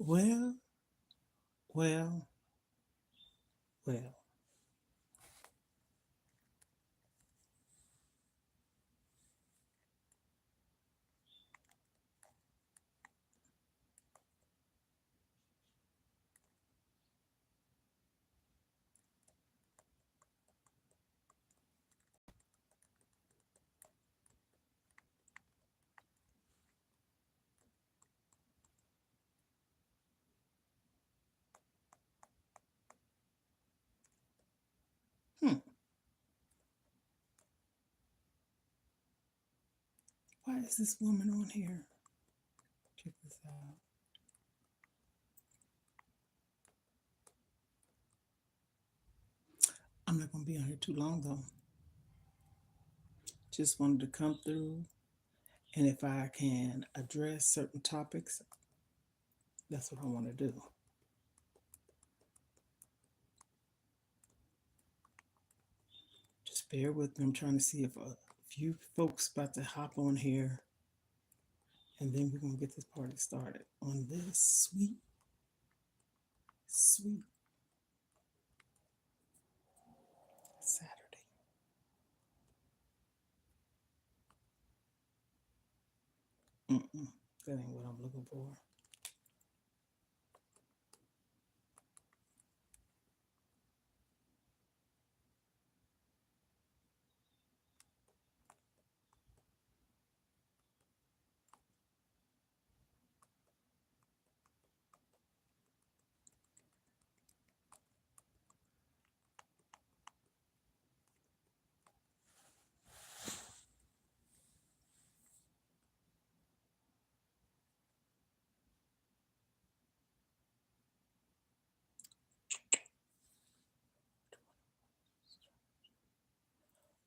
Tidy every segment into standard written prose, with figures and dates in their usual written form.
Well, well, well. Hmm. Why is this woman on here? Check this out. I'm not going to be on here too long though. Just wanted to come through, and if I can address certain topics, that's what I want to do. Just bear with me. I'm trying to see if a few folks about to hop on here, and then we're going to get this party started on this sweet Saturday. Mm-mm, that ain't what I'm looking for.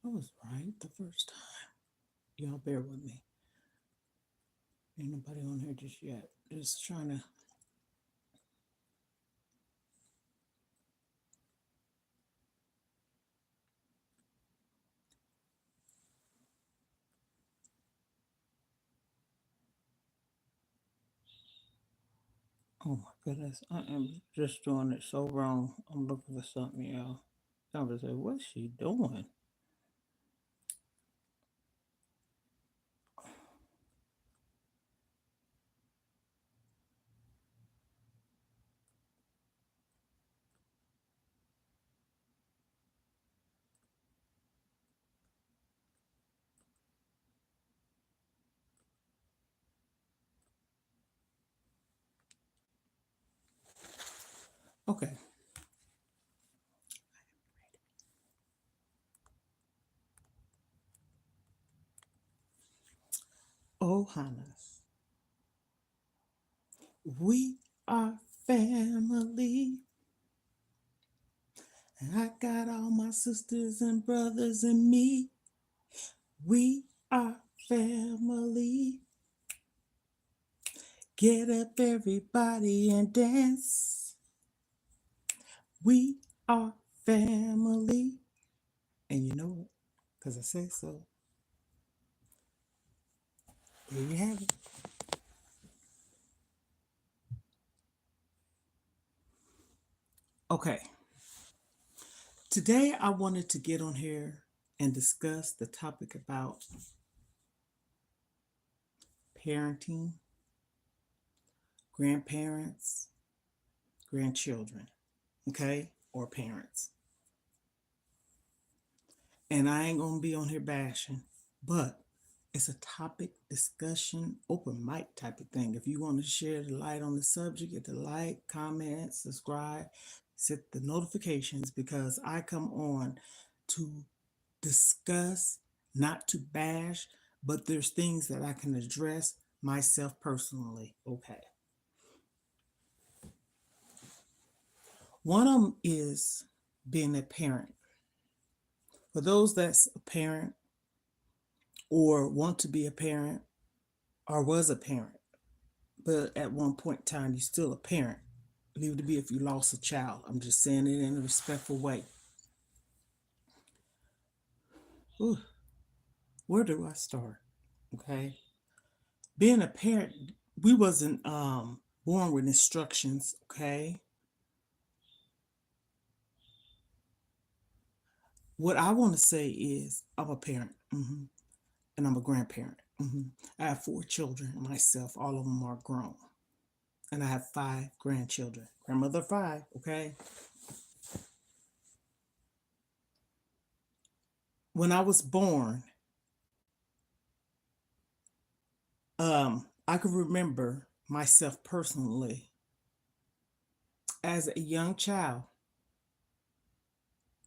I was right the first time. Y'all bear with me. Ain't nobody on here just yet. Just trying to. Oh my goodness, I am just doing it so wrong. I'm looking for something, y'all. I was like, what's she doing? Okay. Oh, Hannes, we are family. And I got all my sisters and brothers and me. We are family. Get up, everybody, and dance. We are family. And you know it, because I say so. There you have it. Okay. Today, I wanted to get on here and discuss the topic about parenting, grandparents, grandchildren, okay, or parents. And I ain't gonna be on here bashing, but it's a topic discussion, open mic type of thing. If you want to share the light on the subject, hit the like, comment, subscribe, set the notifications because I come on to discuss, not to bash, but there's things that I can address myself personally. Okay. One of them is being a parent. For those that's a parent or want to be a parent or was a parent, but at one point in time, you're still a parent. Leave it to be if you lost a child. I'm just saying it in a respectful way. Ooh, where do I start? Okay. Being a parent, we wasn't born with instructions, okay? What I want to say is I'm a parent, and I'm a grandparent. I have 4 children myself. All of them are grown. And I have 5 grandchildren. Grandmother 5, okay? When I was born, I can remember myself personally as a young child.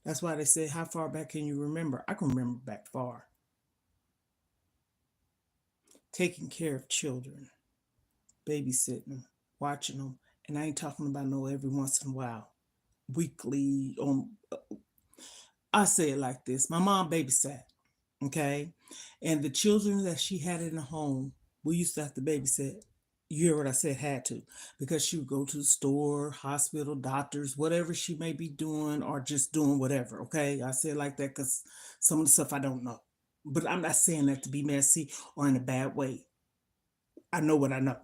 That's why they say, how far back can you remember? I can remember back far. Taking care of children, babysitting them, watching them. And I ain't talking about no every once in a while, weekly. I say it like this. My mom babysat, okay? And the children that she had in the home, we used to have to babysit. You hear what I said, had to, because she would go to the store, hospital, doctors, whatever she may be doing, or just doing whatever. Okay, I say it like that because some of the stuff I don't know, but I'm not saying that to be messy or in a bad way. I know what I know.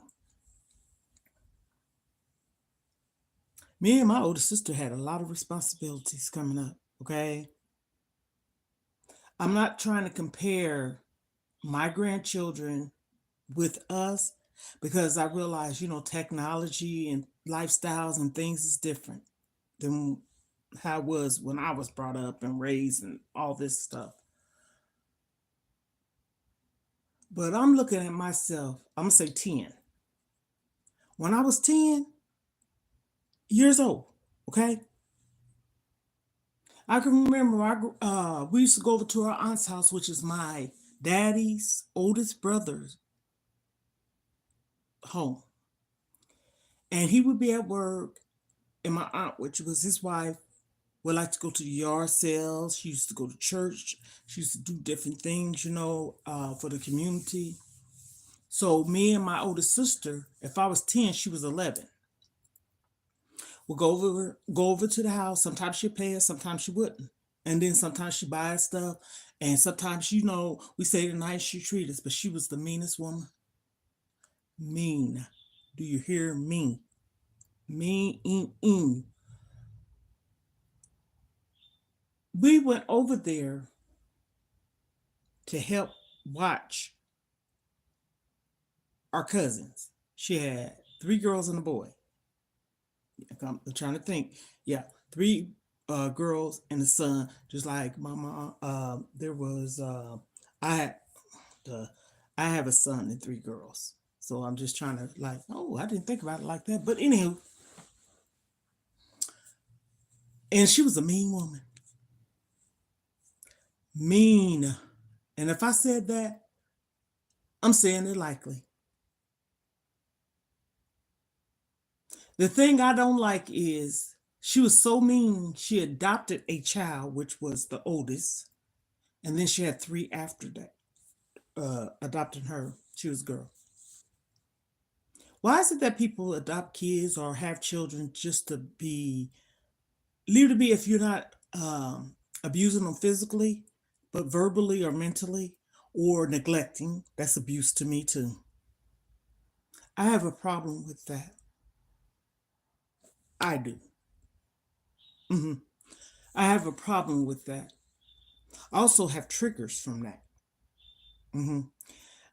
Me and my older sister had a lot of responsibilities coming up. Okay, I'm not trying to compare my grandchildren with us because I realize, technology and lifestyles and things is different than how it was when I was brought up and raised and all this stuff. But I'm looking at myself, I'm gonna say 10. When I was 10 years old, okay, I can remember we used to go over to our aunt's house, which is my daddy's oldest brother's home. And he would be at work, and my aunt, which was his wife, would like to go to the yard sales. She used to go to church. She used to do different things, for the community. So me and my older sister, if I was 10, she was 11. We'll go over to the house. Sometimes she'd pay us, sometimes she wouldn't. And then sometimes she buy us stuff. And sometimes, we say the night she treated us, but she was the meanest woman. Mean. Do you hear me? Mean. We went over there to help watch our cousins. She had 3 girls and a boy. I'm trying to think. Yeah, 3 girls and a son, just like my mom. There was I had I have a son and 3 girls. So I'm just trying to I didn't think about it like that. But anywho, and she was a mean woman. Mean. And if I said that, I'm saying it likely. The thing I don't like is she was so mean, she adopted a child, which was the oldest, and then she had 3 after that, adopting her. She was a girl. Why is it that people adopt kids or have children just to leave to be if you're not abusing them physically, but verbally or mentally, or neglecting? That's abuse to me too. I have a problem with that. I do. hmm I have a problem with that. I also have triggers from that. hmm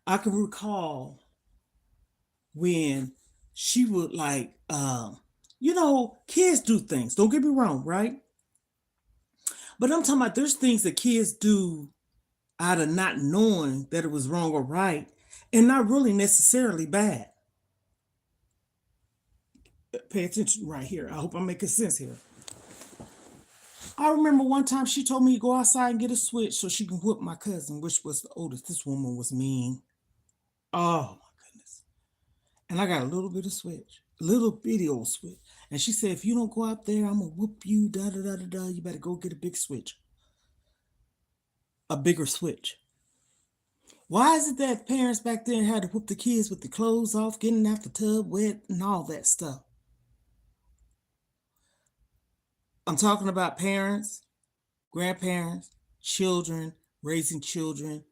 I can recall when she would kids do things. Don't get me wrong, right? But I'm talking about there's things that kids do out of not knowing that it was wrong or right, and not really necessarily bad. Pay attention right here. I hope I'm making sense here. I remember one time she told me to go outside and get a switch so she can whoop my cousin, which was the oldest. This woman was mean. Oh my goodness. And I got a little bit of switch, a little bitty old switch. And she said, if you don't go out there, I'm gonna whoop you, da da da da da. You better go get a big switch. A bigger switch. Why is it that parents back then had to whoop the kids with the clothes off, getting out the tub wet, and all that stuff? I'm talking about parents, grandparents, children, raising children.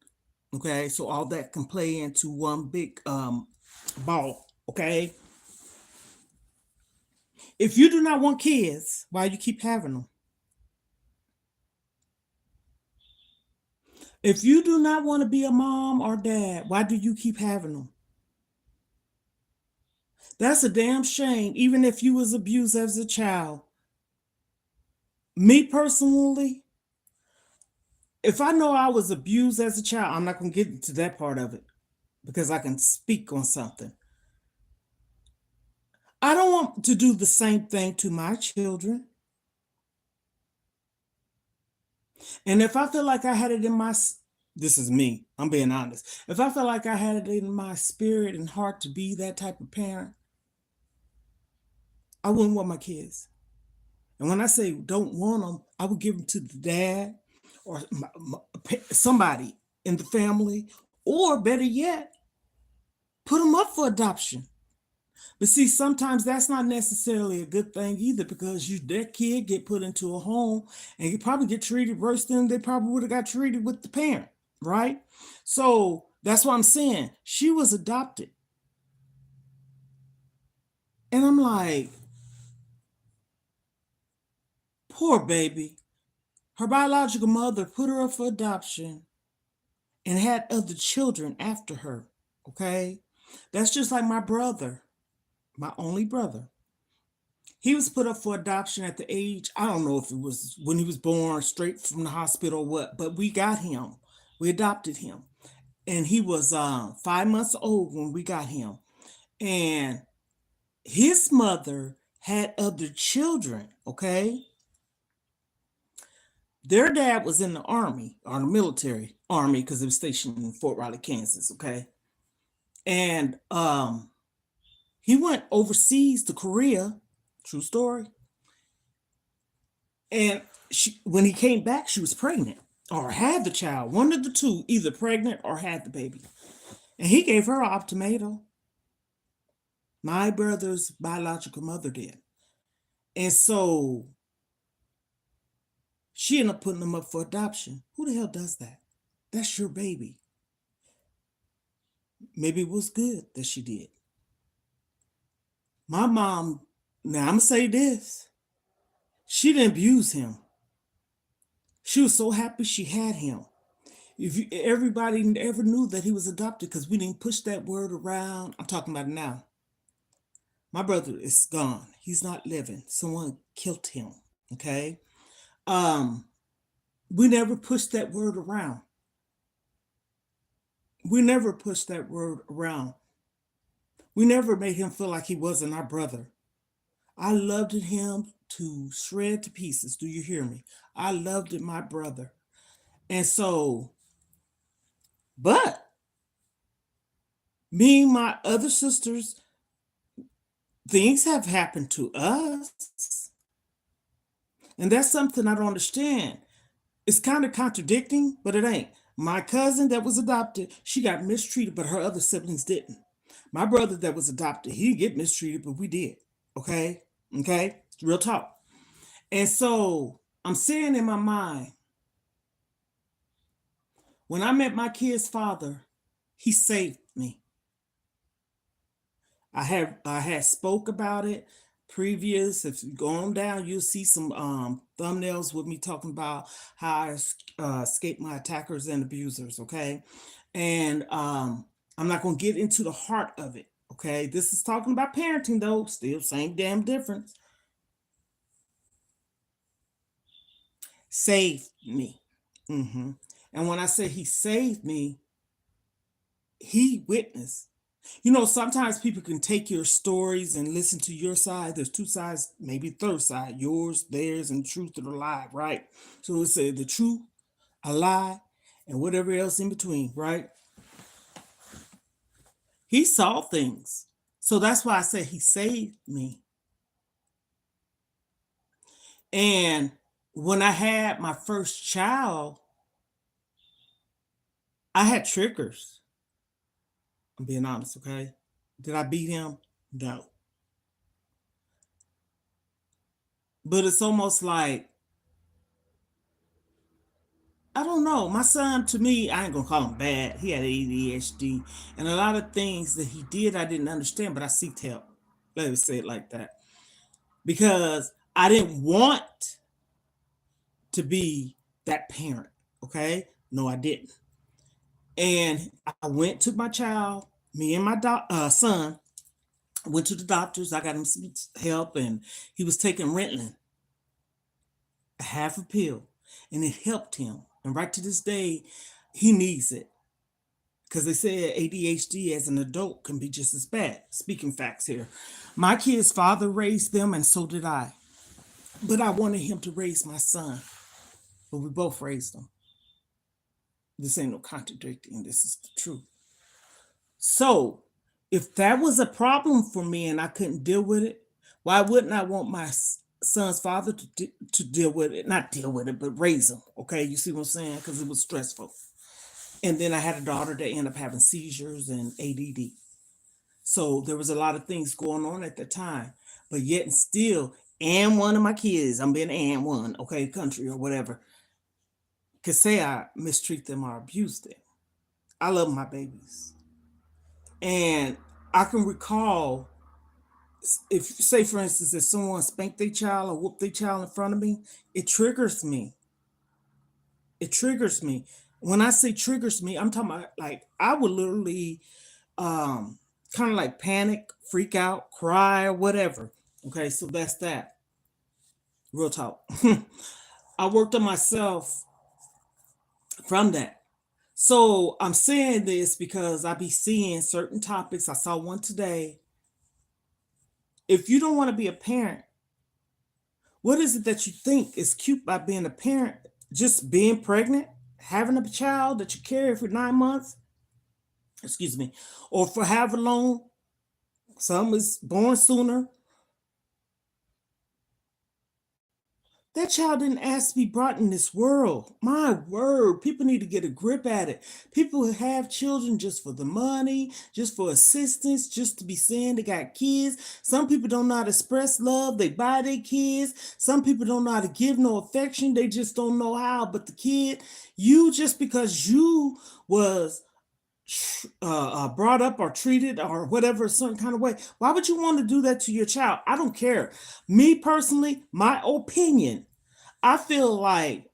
Okay, so all that can play into one big ball. Okay, If you do not want kids, why you keep having them? If you do not want to be a mom or dad, why do you keep having them? That's a damn shame, even if you was abused as a child. Me personally, if I know I was abused as a child, I'm not going to get into that part of it because I can speak on something. I don't want to do the same thing to my children. And if I feel like I had it in my, this is me, I'm being honest. If I feel like I had it in my spirit and heart to be that type of parent, I wouldn't want my kids. And when I say don't want them, I would give them to the dad or somebody in the family, or better yet, put them up for adoption. But see, sometimes that's not necessarily a good thing either because that kid get put into a home and you probably get treated worse than they probably would have got treated with the parent, right? So that's what I'm saying. She was adopted. And I'm like, poor baby. Her biological mother put her up for adoption and had other children after her. Okay. That's just like my brother, my only brother. He was put up for adoption at the age, I don't know if it was when he was born, straight from the hospital or what, but we got him. We adopted him. And he was 5 months old when we got him. And his mother had other children, okay? Their dad was in the army or the military army because it was stationed in Fort Riley, Kansas, okay? And he went overseas to Korea, true story. And when he came back, she was pregnant or had the child, one of the two, either pregnant or had the baby. And he gave her an ultimatum. My brother's biological mother did. And so she ended up putting him up for adoption. Who the hell does that? That's your baby. Maybe it was good that she did. My mom, now I'm going to say this. She didn't abuse him. She was so happy she had him. If everybody ever knew that he was adopted because we didn't push that word around, I'm talking about now. My brother is gone. He's not living. Someone killed him. Okay. We never pushed that word around. We never pushed that word around. We never made him feel like he wasn't our brother. I loved him to shred to pieces. Do you hear me? I loved my brother. And so, but me and my other sisters, things have happened to us. And that's something I don't understand. It's kind of contradicting, but it ain't. My cousin that was adopted, she got mistreated, but her other siblings didn't. My brother that was adopted, he didn't get mistreated, but we did. Okay? Okay? Real talk. And so I'm saying in my mind, when I met my kid's father, he saved me. I had spoke about it previous. If you go on down, you'll see some thumbnails with me talking about how I escaped my attackers and abusers. Okay, and I'm not going to get into the heart of it. Okay, this is talking about parenting though. Still same damn difference. Saved me. And when I say he saved me, he witnessed. You know, sometimes people can take your stories and listen to your side. There's two sides, maybe third side, yours, theirs, and truth or the lie, right? So it's the truth, a lie, and whatever else in between, right? He saw things. So that's why I say he saved me. And when I had my first child, I had triggers. I'm being honest, okay? Did I beat him? No. But it's almost like, I don't know. My son, to me, I ain't gonna call him bad. He had ADHD, and a lot of things that he did I didn't understand, but I seeked help. Let me say it like that. because I didn't want to be that parent. Okay. No, I didn't. And I went to my child, me and my son went to the doctors. I got him some help, and he was taking Ritalin, a half a pill, and it helped him. And right to this day, he needs it because they said ADHD as an adult can be just as bad. Speaking facts here. My kid's father raised them, and so did I. But I wanted him to raise my son, but we both raised them. This ain't no contradicting. This is the truth. So, if that was a problem for me and I couldn't deal with it, why wouldn't I want my son's father to deal with it? Not deal with it, but raise him. Okay, you see what I'm saying? Because it was stressful. And then I had a daughter that ended up having seizures and ADD. So there was a lot of things going on at the time. But yet and still, and one of my kids, I'm being and one, okay, country or whatever, could say I mistreat them or abuse them. I love my babies. And I can recall, if say for instance, if someone spanked their child or whooped their child in front of me, it triggers me. It triggers me. When I say triggers me, I'm talking about like I would literally kind of like panic, freak out, cry, or whatever. Okay, so that's that. Real talk. I worked on myself from that. So I'm saying this because I be seeing certain topics. I saw one today. If you don't want to be a parent, what is it that you think is cute by being a parent? Just being pregnant, having a child that you carry for 9 months, excuse me, or for however long. Some is born sooner. That child didn't ask to be brought in this world. My word, people need to get a grip at it. People who have children just for the money, just for assistance, just to be saying they got kids. Some people don't know how to express love. They buy their kids. Some people don't know how to give no affection. They just don't know how. But the kid, you just because you was brought up or treated or whatever, a certain kind of way, why would you want to do that to your child? I don't care. Me personally, my opinion, I feel like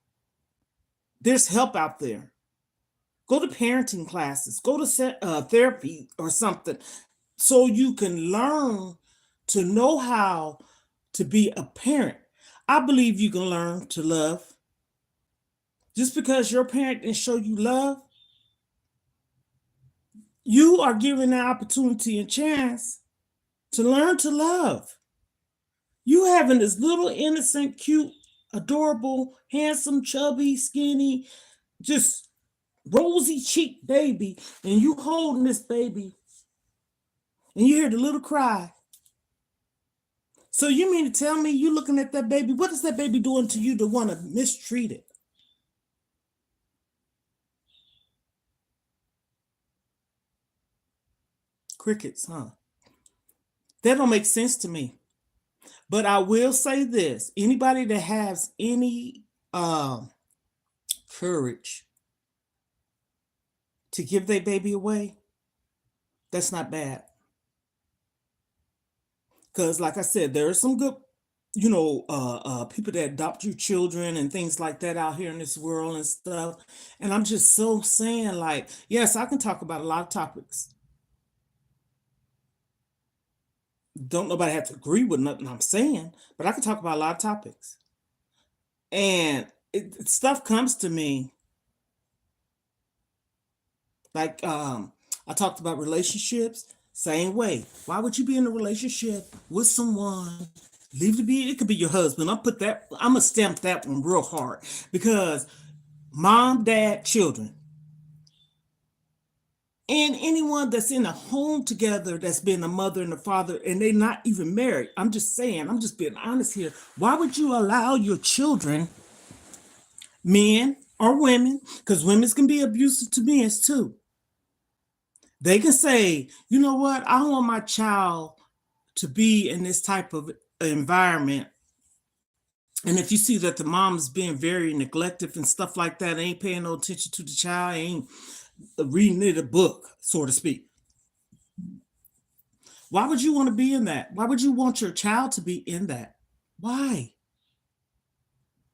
there's help out there. Go to parenting classes, go to therapy or something, so you can learn to know how to be a parent. I believe you can learn to love. Just because your parent didn't show you love, you are given an opportunity and chance to learn to love. You having this little innocent, cute, adorable, handsome, chubby, skinny, just rosy cheeked baby, and you holding this baby, and you hear the little cry. So you mean to tell me you looking at that baby? What is that baby doing to you to want to mistreat it? Crickets, huh? That don't make sense to me. But I will say this: anybody that has any courage to give their baby away, that's not bad. Because, like I said, there are some good, people that adopt you children and things like that out here in this world and stuff. And I'm just so saying, like, yes, I can talk about a lot of topics. Don't nobody have to agree with nothing I'm saying, but I can talk about a lot of topics. And stuff comes to me like I talked about relationships, same way. Why would you be in a relationship with someone? Leave it be, it could be your husband. I'm gonna stamp that one real hard because mom, dad, children, and anyone that's in a home together that's been a mother and a father and they're not even married. I'm just saying, I'm just being honest here. Why would you allow your children, men or women, because women can be abusive to men too? They can say, you know what, I want my child to be in this type of environment. And if you see that the mom is being very neglectful and stuff like that, ain't paying no attention to the child, ain't reading it a book, so to speak. Why would you want to be in that? Why would you want your child to be in that? Why?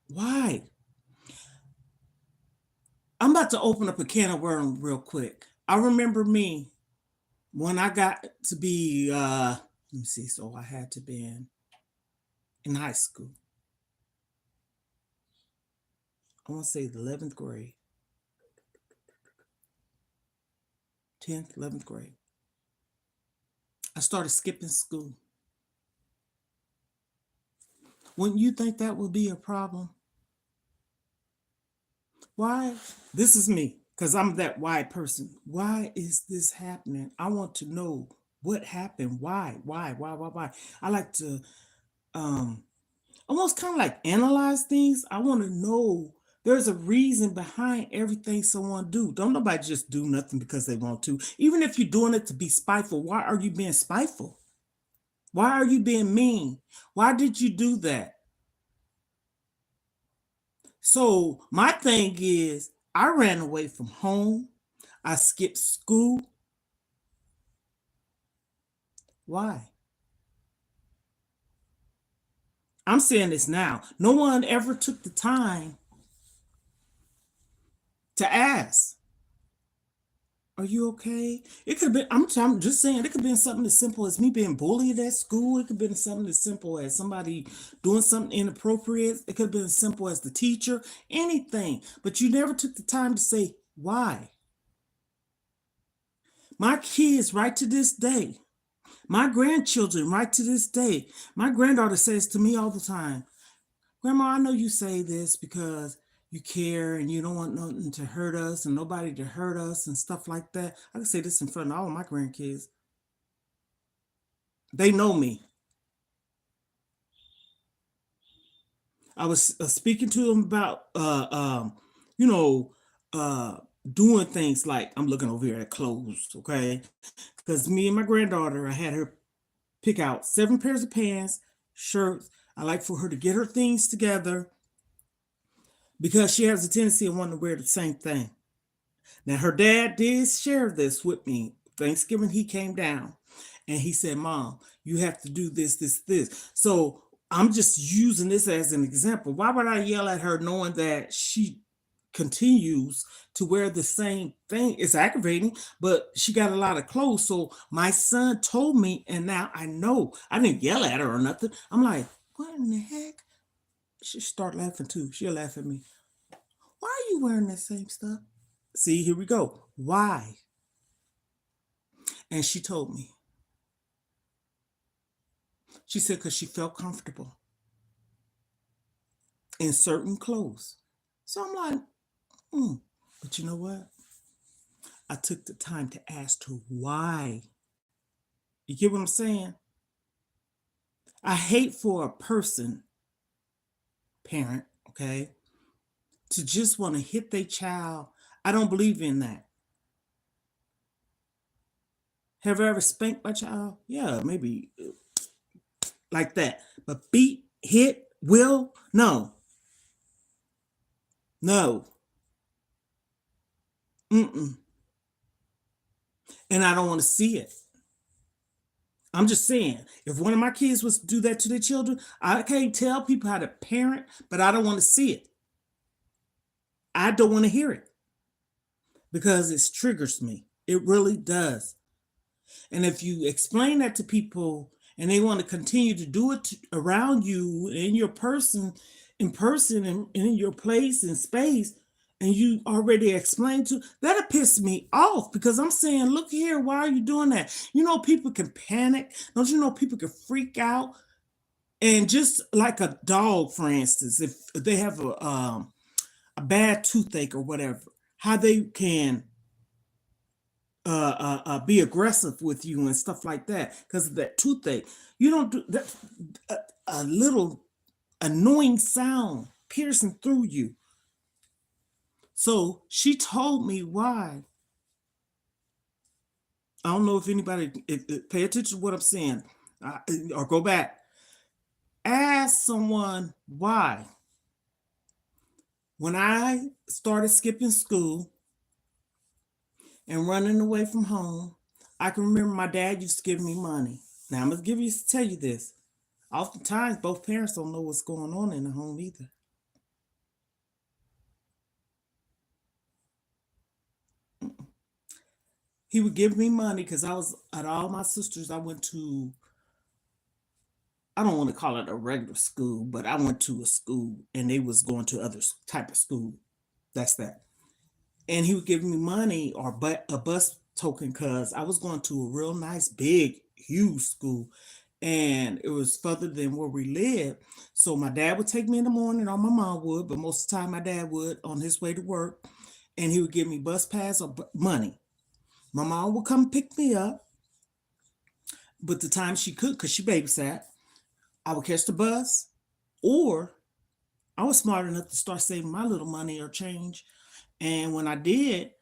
Why? I'm about to open up a can of worms real quick. I remember me when I got to be let me see, so I had to be in high school. I want to say the 11th grade, 10th, 11th grade. I started skipping school. Wouldn't you think that would be a problem? Why? This is me, because I'm that why person. Why is this happening? I want to know what happened. Why? Why? I like to um almost kind of like analyze things. I want to know there's a reason behind everything someone do. Don't nobody just do nothing because they want to. Even if you're doing it to be spiteful, why are you being spiteful? Why are you being mean? Why did you do that? So my thing is, I ran away from home. I skipped school. Why? I'm saying this now. No one ever took the time to ask, are you okay? It could have been, I'm just saying, it could have been something as simple as me being bullied at school. It could have been something as simple as somebody doing something inappropriate. It could have been as simple as the teacher, anything. But you never took the time to say, why? My kids, right to this day, my grandchildren, right to this day, my granddaughter says to me all the time, Grandma, I know you say this because you care and you don't want nothing to hurt us and nobody to hurt us and stuff like that. I can say this in front of all of my grandkids. They know me. I was speaking to them about, you know, uh, doing things like I'm looking over here at clothes, okay? Because me and my granddaughter, I had her pick out 7 pairs of pants, shirts. I like for her to get her things together because she has a tendency of wanting to wear the same thing. Now, her dad did share this with me. Thanksgiving, he came down and he said, Mom, you have to do this. So I'm just using this as an example. Why would I yell at her knowing that she continues to wear the same thing? It's aggravating, but she got a lot of clothes. So my son told me, and now I know. I didn't yell at her or nothing. I'm like, what in the heck? She start laughing too. She'll laugh at me. Why are you wearing that same stuff? See, here we go. Why? And she told me. She said because she felt comfortable in certain clothes. So I'm like, but you know what? I took the time to ask her why. You get what I'm saying? I hate for a person, parent, okay, to just want to hit their child. I don't believe in that. Have I ever spanked my child? Yeah, maybe like that. But beat, hit, will, no. No. Mm-mm. And I don't want to see it. I'm just saying, if one of my kids was to do that to their children, I can't tell people how to parent, but I don't want to see it. I don't want to hear it because it triggers me. It really does. And if you explain that to people and they want to continue to do it around you in your person, in person, and in your place and space, and you already explained to, that'll piss me off because I'm saying, look here, why are you doing that? You know, people can panic. Don't you know people can freak out? And just like a dog, for instance, if they have a bad toothache or whatever, how they can be aggressive with you and stuff like that because of that toothache. You don't do that. A little annoying sound piercing through you. So she told me why. I don't know if anybody pay attention to what I'm saying, or go back. Ask someone why. When I started skipping school and running away from home, I can remember my dad used to give me money. Now I'm gonna tell you this. Oftentimes, both parents don't know what's going on in the home either. He would give me money because I was at all my sisters. I went to, I don't want to call it a regular school, but I went to a school and they was going to other type of school. That's that. And he would give me money or a bus token because I was going to a real nice, big, huge school, and it was further than where we lived. So my dad would take me in the morning, or my mom would, but most of the time my dad would on his way to work, and he would give me bus pass or money. My mom would come pick me up, but the time she could, because she babysat, I would catch the bus, or I was smart enough to start saving my little money or change. And when I did,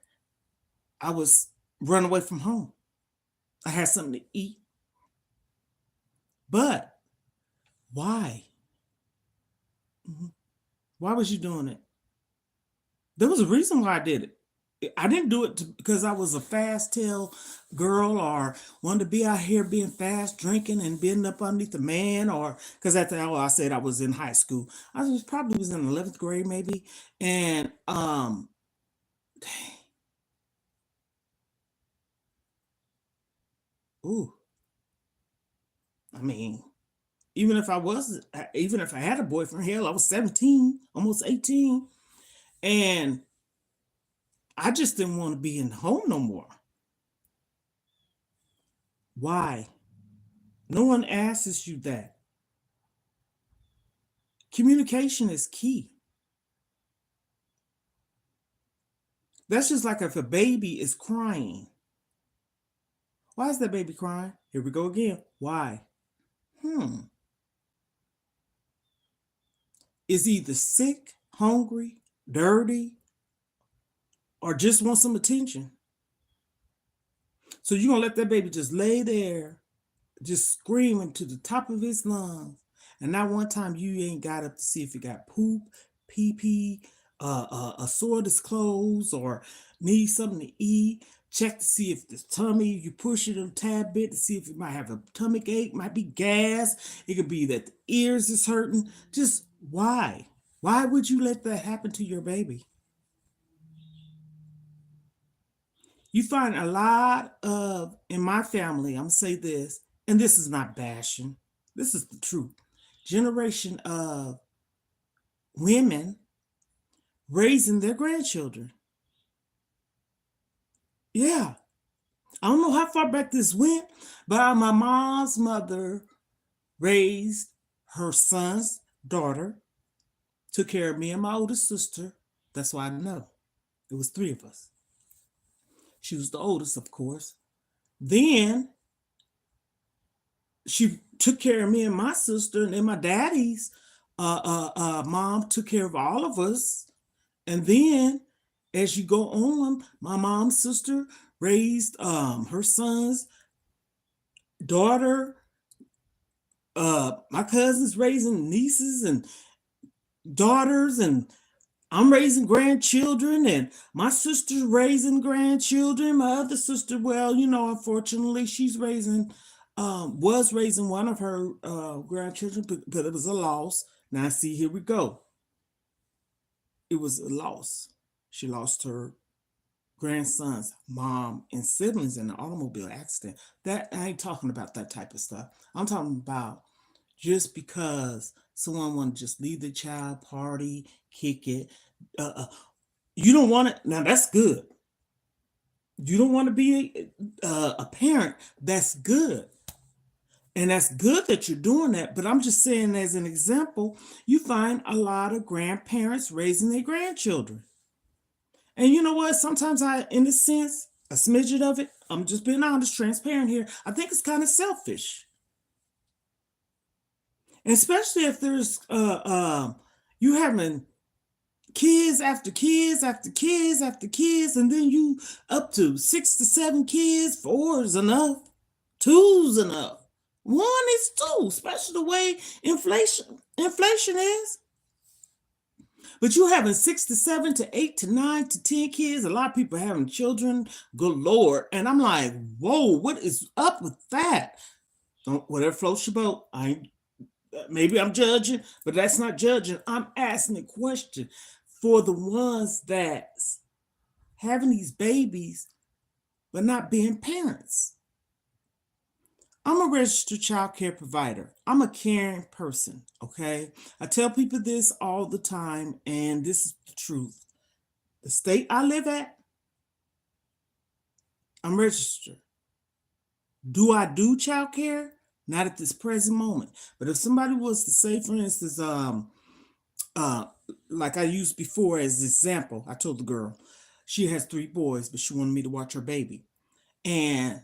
I was run away from home. I had something to eat. But why? Mhm. Why was you doing it? There was a reason why I did it. I didn't do it because I was a fast tail girl or wanted to be out here being fast, drinking and being up underneath a man, or because at the time I said I was in high school. I was probably was in 11th grade maybe. And ooh, I mean, even if I was, even if I had a boyfriend, hell, I was 17, almost 18. And I just didn't want to be in home no more. Why? No one asks you that. Communication is key. That's just like if a baby is crying. Why is that baby crying? Here we go again. Why? Hmm. Is either sick, hungry, dirty, or just want some attention. So you're going to let that baby just lay there, just screaming to the top of his lungs. And not one time you ain't got up to see if he got poop, pee pee, a sore his clothes, or needs something to eat. Check to see if the tummy, you push it a tad bit to see if it might have a stomach ache, might be gas. It could be that the ears is hurting. Just why? Why would you let that happen to your baby? You find a lot of, in my family, I'm going to say this, and this is not bashing, this is the truth. Generation of women raising their grandchildren. Yeah. I don't know how far back this went, but my mom's mother raised her son's daughter, took care of me and my oldest sister. That's why I know. It was three of us. She was the oldest, of course. Then she took care of me and my sister, and then my daddy's mom took care of all of us. And then as you go on, my mom's sister raised her son's daughter. My cousins raising nieces and daughters, and I'm raising grandchildren, and my sister's raising grandchildren. My other sister, well, unfortunately, she's raising, was raising one of her grandchildren, but it was a loss. Now, see, here we go. It was a loss. She lost her grandson's mom and siblings in an automobile accident. That I ain't talking about that type of stuff. I'm talking about just because someone want to just leave the child, party, kick it. You don't want it. Now that's good. You don't want to be a parent. That's good. And that's good that you're doing that. But I'm just saying, as an example, you find a lot of grandparents raising their grandchildren. And you know what? Sometimes in a sense, a smidget of it, I'm just being honest, transparent here. I think it's kind of selfish. And especially if there's you having kids after kids after kids after kids, and then you up to 6 to 7 kids. 4 is enough. 2 is enough. 1 is 2, especially the way inflation is. But you having 6 to 7 to 8 to 9 to 10 kids. A lot of people having children galore, and I'm like, whoa, what is up with that? Whatever floats your boat. I ain't Maybe I'm judging, but that's not judging. I'm asking a question for the ones that's having these babies but not being parents. I'm a registered child care provider. I'm a caring person, okay? I tell people this all the time, and this is the truth. The state I live at, I'm registered. Do I do child care? Not at this present moment. But if somebody was to say, for instance, uh, like I used before as an example, I told the girl she has 3 boys, but she wanted me to watch her baby. And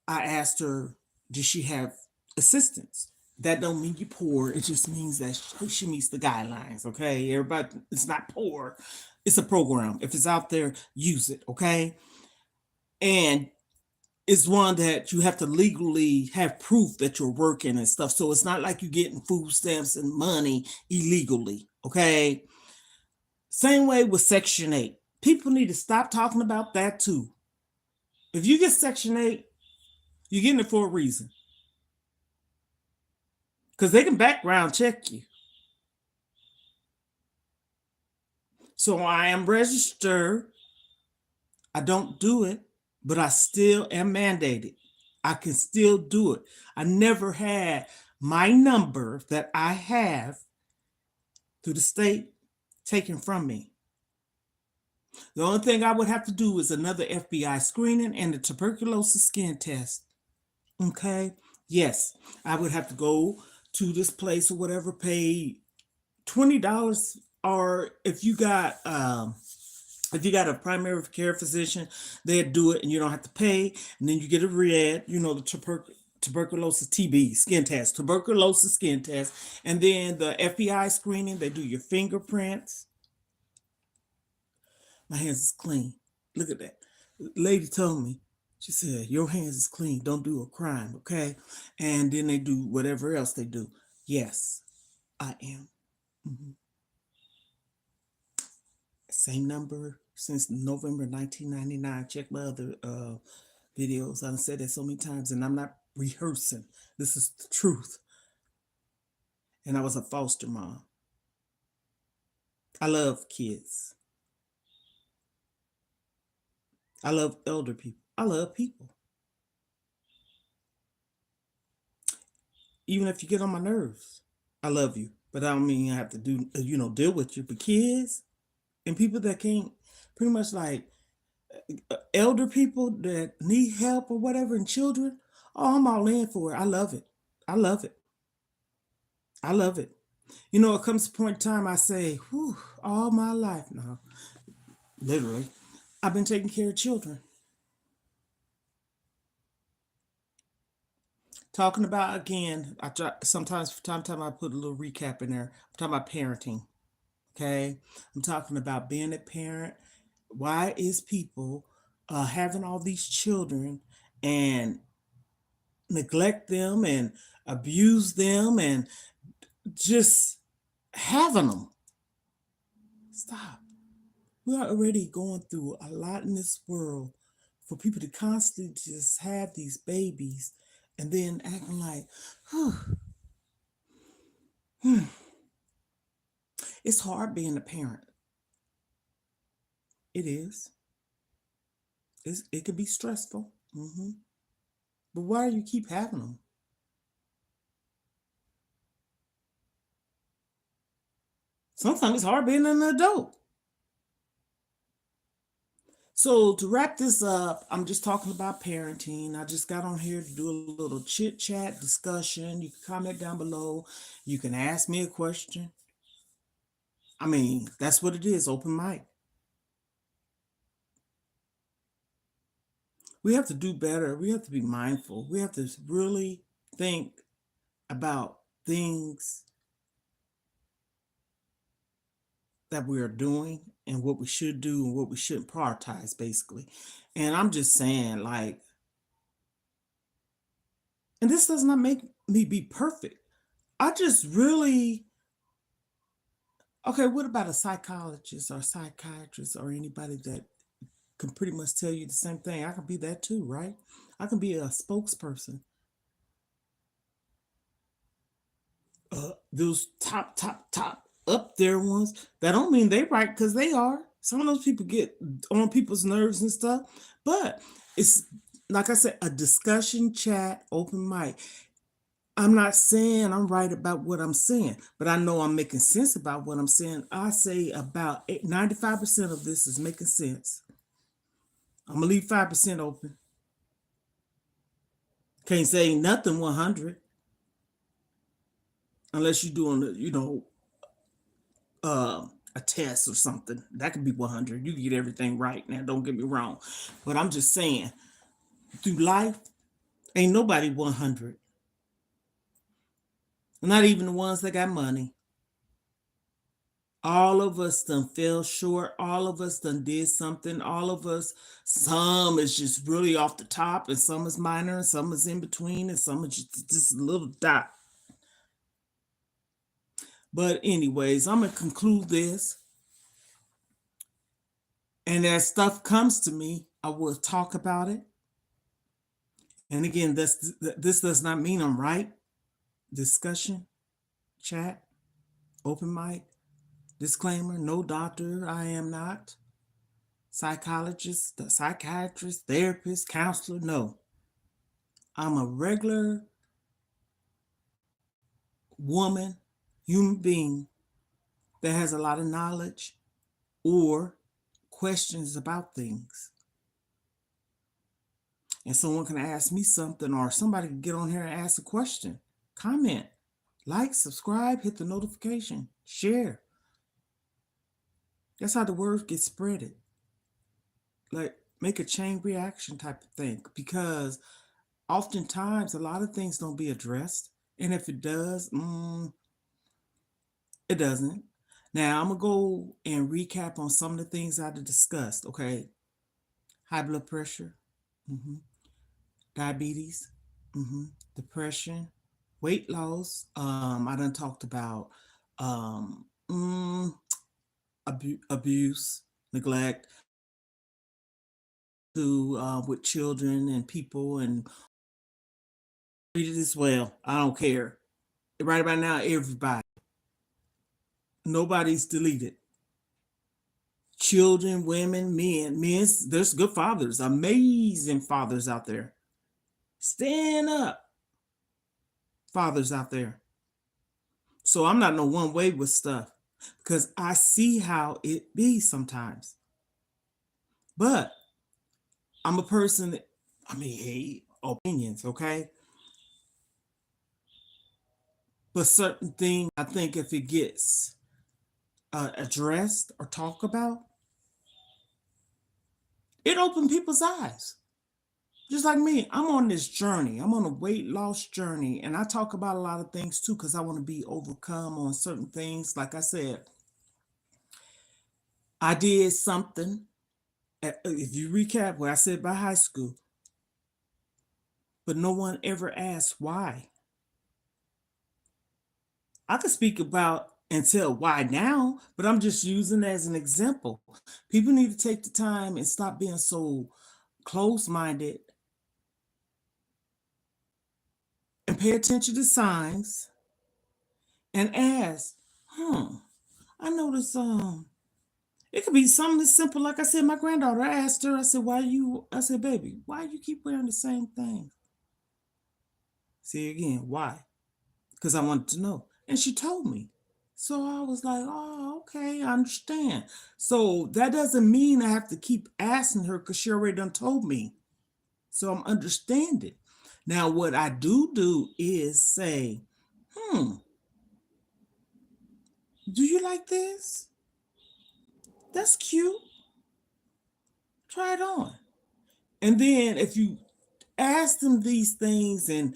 I asked her, did she have assistance? That don't mean you poor. It just means that she meets the guidelines. Okay, everybody, it's not poor. It's a program. If it's out there, use it. Okay, and it's one that you have to legally have proof that you're working and stuff. So it's not like you're getting food stamps and money illegally. Okay. Same way with Section 8. People need to stop talking about that too. If you get Section 8, you're getting it for a reason. Because they can background check you. So I am registered. I don't do it, but I still am mandated. I can still do it. I never had my number that I have through the state taken from me. The only thing I would have to do is another FBI screening and the tuberculosis skin test. Okay? Yes, I would have to go to this place or whatever, pay $20, or if you got a primary care physician, they'd do it and you don't have to pay. And then you get a read, the tuberculosis TB skin test, tuberculosis skin test. And then the FBI screening, they do your fingerprints. My hands is clean. Look at that. Lady told me, she said, your hands is clean. Don't do a crime, okay? And then they do whatever else they do. Yes, I am. Mhm. Same number since November 1999. Check my other videos. I've said that so many times, and I'm not rehearsing. This is the truth. And I was a foster mom. I love kids. I love elder people. I love people. Even if you get on my nerves, I love you. But I don't mean I have to deal with you. But kids and people that can't, pretty much like elder people that need help or whatever, and children, oh, I'm all in for it. I love it. I love it. I love it. It comes to a point in time I say, whew, all my life now, literally, I've been taking care of children. Talking about again, I try sometimes from time to time I put a little recap in there. I'm talking about parenting. Okay. I'm talking about being a parent. Why is people having all these children and neglect them and abuse them and just having them? Stop. We are already going through a lot in this world for people to constantly just have these babies and then acting like, it's hard being a parent. It is. It can be stressful. But why do you keep having them? Sometimes it's hard being an adult. So to wrap this up, I'm just talking about parenting. I just got on here to do a little chit chat discussion. You can comment down below. You can ask me a question. I mean, that's what it is, open mic. We have to do better. We have to be mindful. We have to really think about things that we are doing and what we should do and what we shouldn't prioritize, basically. And I'm just saying, like, and this does not make me be perfect. I just really, okay, what about a psychologist or psychiatrist or anybody that can pretty much tell you the same thing? I can be that too, right? I can be a spokesperson. those top up there ones, that don't mean they right, because they are. Some of those people get on people's nerves and stuff, but it's like I said, a discussion chat, open mic. I'm not saying I'm right about what I'm saying, but I know I'm making sense about what I'm saying. I say about 95% of this is making sense. I'm gonna leave 5% open. Can't say nothing 100 unless you're doing, a test or something. That could be 100. You can get everything right. Now, don't get me wrong, but I'm just saying, through life, ain't nobody 100. Not even the ones that got money. All of us done fell short. All of us done did something. All of us, some is just really off the top, and some is minor, and some is in between, and some is just a little dot. But anyways, I'm gonna conclude this. And as stuff comes to me, I will talk about it. And again, this does not mean I'm right. Discussion, chat, open mic, disclaimer, no doctor, I am not. Psychologist, psychiatrist, therapist, counselor, no. I'm a regular woman, human being that has a lot of knowledge or questions about things. And someone can ask me something, or somebody can get on here and ask a question. Comment, like, subscribe, hit the notification, share. That's how the word gets spreaded. Like, make a chain reaction type of thing, because oftentimes a lot of things don't be addressed. And if it does, it doesn't. Now, I'm going to go and recap on some of the things I discussed, okay? High blood pressure, hmm diabetes, hmm depression, weight loss. I done talked about um, mm, abuse, neglect, to with children and people, and treat it as well. I don't care. Right about now, everybody, nobody's deleted. Children, women, men. There's good fathers, amazing fathers out there. Stand up, fathers out there. So I'm not no one way with stuff, because I see how it be sometimes. But I'm a person that, I mean, hey, opinions, okay? But certain things, I think if it gets addressed or talked about, it opened people's eyes. Just like me, I'm on this journey. I'm on a weight loss journey, and I talk about a lot of things too, because I want to be overcome on certain things. Like I said, I did something. If you recap what I said by high school, but no one ever asked why. I could speak about and tell why now, but I'm just using it as an example. People need to take the time and stop being so close minded and pay attention to signs and ask, I noticed it could be something as simple. Like I said, my granddaughter, I asked her, I said, I said, baby, why you keep wearing the same thing? See again, why? Because I wanted to know. And she told me. So I was like, oh, okay, I understand. So that doesn't mean I have to keep asking her, because she already done told me. So I'm understanding. Now, what I do is say, do you like this? That's cute. Try it on. And then if you ask them these things and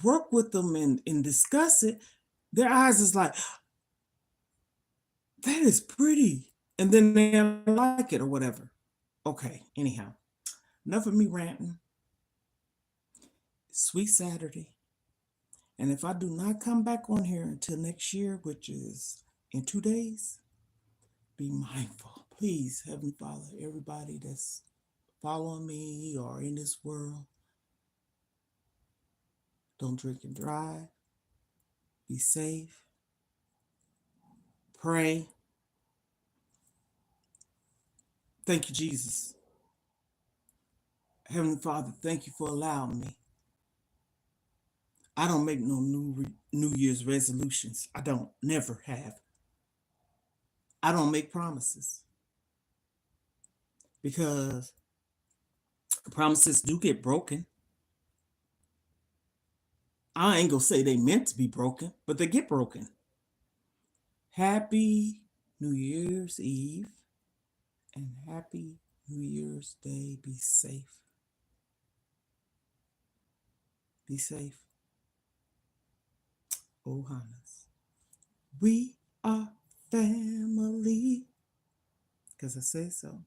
work with them and discuss it, their eyes is like, that is pretty. And then they like it or whatever. Okay, anyhow, enough of me ranting. Sweet Saturday. And if I do not come back on here until next year, which is in 2 days, be mindful. Please, Heavenly Father, everybody that's following me or in this world, don't drink and drive. be safe, pray. Thank you, Jesus. Heavenly Father, thank you for allowing me. I don't make no New Year's resolutions. I don't, never have. I don't make promises because promises do get broken. I ain't gonna say they meant to be broken, but they get broken. Happy New Year's Eve and happy New Year's Day. Be safe. Be safe. Ohana's. We are family. Because I say so.